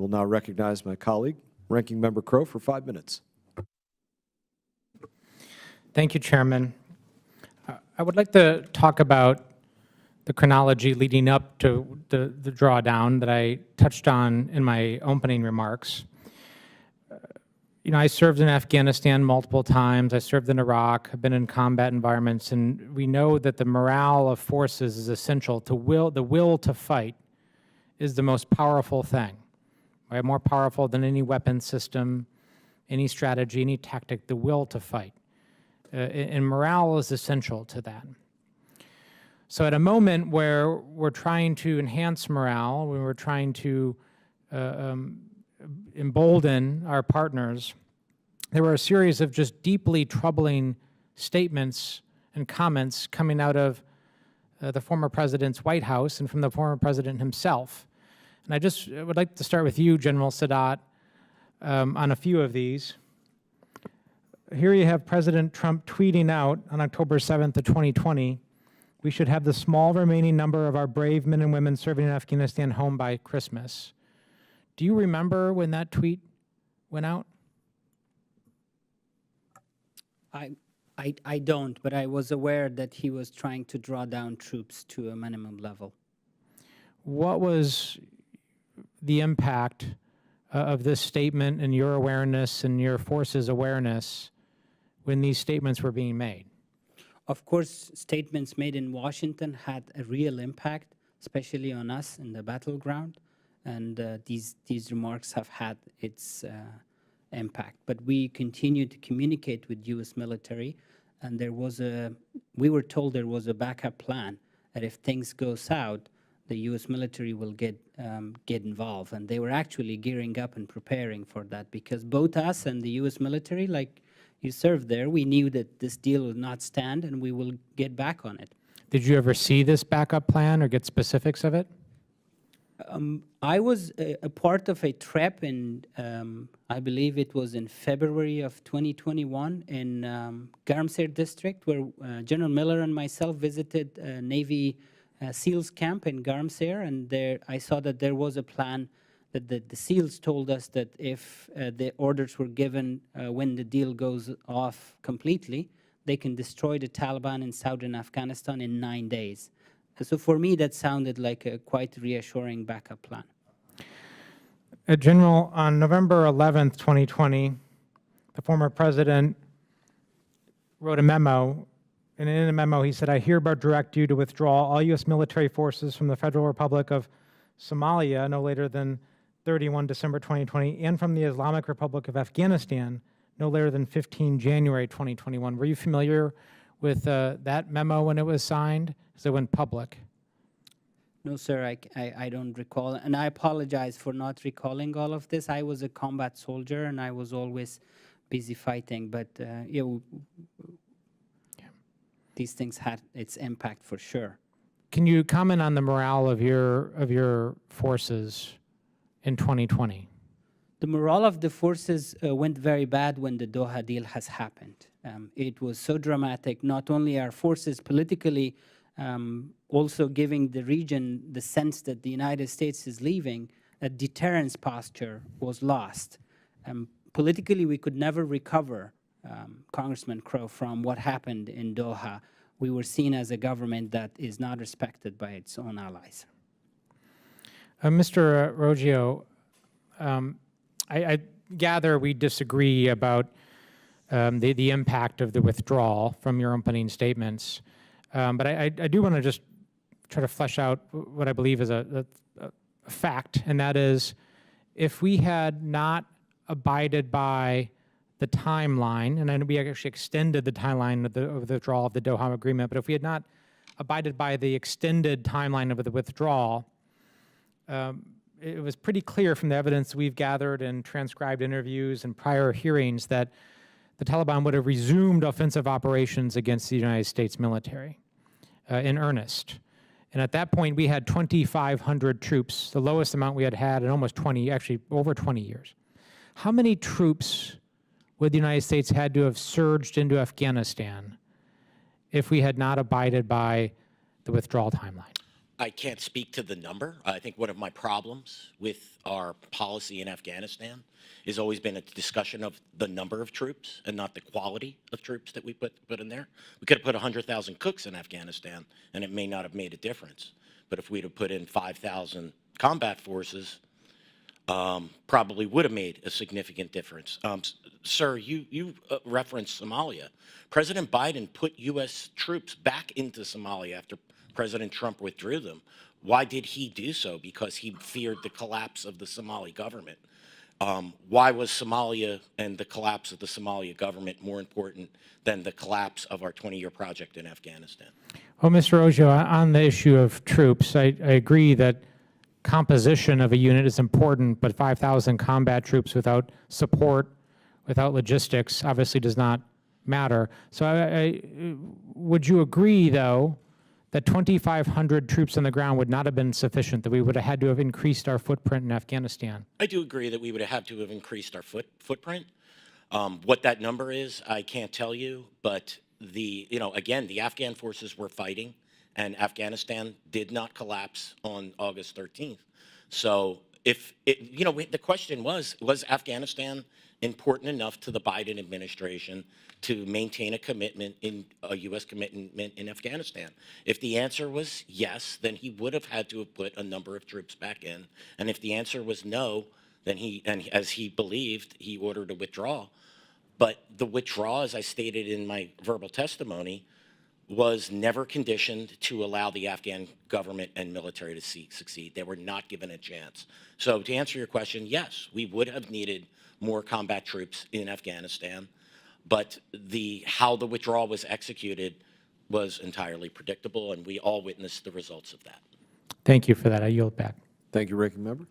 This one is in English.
will now recognize my colleague, Ranking Member Crow, for 5 minutes. Thank you, Chairman. I would like to talk about the chronology leading up to the drawdown that I touched on in my opening remarks. You know, I served in Afghanistan multiple times. I served in Iraq. I've been in combat environments, and we know that the morale of forces is essential. The will to fight is the most powerful thing, right? More powerful than any weapon system, any strategy, any tactic, the will to fight. And morale is essential to that. So at a moment where we're trying to enhance morale, when we're trying to embolden our partners, there were a series of just deeply troubling statements and comments coming out of the former president's White House and from the former president himself. And I just would like to start with you, General Sadat, on a few of these. Here you have President Trump tweeting out on October 7th of 2020, "We should have the small remaining number of our brave men and women serving in Afghanistan home by Christmas." Do you remember when that tweet went out? I don't, but I was aware that he was trying to draw down troops to a minimum level. What was the impact of this statement and your awareness and your force's awareness when these statements were being made? Of course, statements made in Washington had a real impact, especially on us in the battleground, and these remarks have had its impact. But we continue to communicate with U.S. military, and we were told there was a backup plan, that if things go south, the U.S. military will get involved. And they were actually gearing up and preparing for that, because both us and the U.S. military, like you served there, we knew that this deal would not stand, and we will get back on it. Did you ever see this backup plan or get specifics of it? I was a part of a trip in, I believe it was in February of 2021 in Garamseyr district, where General Miller and myself visited Navy SEALs camp in Garamseyr, and there I saw that there was a plan that the SEALs told us that if the orders were given when the deal goes off completely, they can destroy the Taliban in southern Afghanistan in 9 days. So for me, that sounded like a quite reassuring backup plan. General, on November 11th, 2020, the former president wrote a memo, and in the memo he said, "I hereby direct you to withdraw all U.S. military forces from the Federal Republic of Somalia no later than 31 December 2020, and from the Islamic Republic of Afghanistan no later than 15 January 2021. Were you familiar with that memo when it was signed? Because it went public. No, sir, I don't recall. And I apologize for not recalling all of this. I was a combat soldier, and I was always busy fighting. But these things had its impact for sure. Can you comment on the morale of your forces in 2020? The morale of the forces went very bad when the Doha deal has happened. It was so dramatic, not only our forces politically, also giving the region the sense that the United States is leaving, a deterrence posture was lost. Politically, we could never recover, Congressman Crow, from what happened in Doha. We were seen as a government that is not respected by its own allies. Mr. Roggio, I gather we disagree about the impact of the withdrawal from your opening statements. But I do want to just try to flesh out what I believe is a fact, and that is, if we had not abided by the timeline, and I know we actually extended the timeline of the withdrawal of the Doha Agreement, but if we had not abided by the extended timeline of the withdrawal, it was pretty clear from the evidence we've gathered in transcribed interviews and prior hearings that the Taliban would have resumed offensive operations against the United States military in earnest. And at that point, we had 2,500 troops, the lowest amount we had had in almost 20, actually over 20 years. How many troops would the United States had to have surged into Afghanistan if we had not abided by the withdrawal timeline? I can't speak to the number. I think one of my problems with our policy in Afghanistan has always been a discussion of the number of troops and not the quality of troops that we put in there. We could have put 100,000 cooks in Afghanistan, and it may not have made a difference. But if we'd have put in 5,000 combat forces, probably would have made a significant difference. Sir, you referenced Somalia. President Biden put U.S. troops back into Somalia after President Trump withdrew them. Why did he do so? Because he feared the collapse of the Somali government. Why was Somalia and the collapse of the Somalia government more important than the collapse of our 20-year project in Afghanistan? Well, Mr. Ojo, on the issue of troops, I agree that composition of a unit is important, but 5,000 combat troops without support, without logistics, obviously does not matter. So would you agree, though, that 2,500 troops on the ground would not have been sufficient, that we would have had to have increased our footprint in Afghanistan? I do agree that we would have had to have increased our footprint. What that number is, I can't tell you, but again, the Afghan forces were fighting, and Afghanistan did not collapse on August 13th. So the question was Afghanistan important enough to the Biden administration to maintain a U.S. commitment in Afghanistan? If the answer was yes, then he would have had to have put a number of troops back in. And if the answer was no, then as he believed, he ordered a withdrawal. But the withdrawal, as I stated in my verbal testimony, was never conditioned to allow the Afghan government and military to succeed. They were not given a chance. So to answer your question, yes, we would have needed more combat troops in Afghanistan, but how the withdrawal was executed was entirely predictable, and we all witnessed the results of that. Thank you for that. I yield back. Thank you, Ranking Member.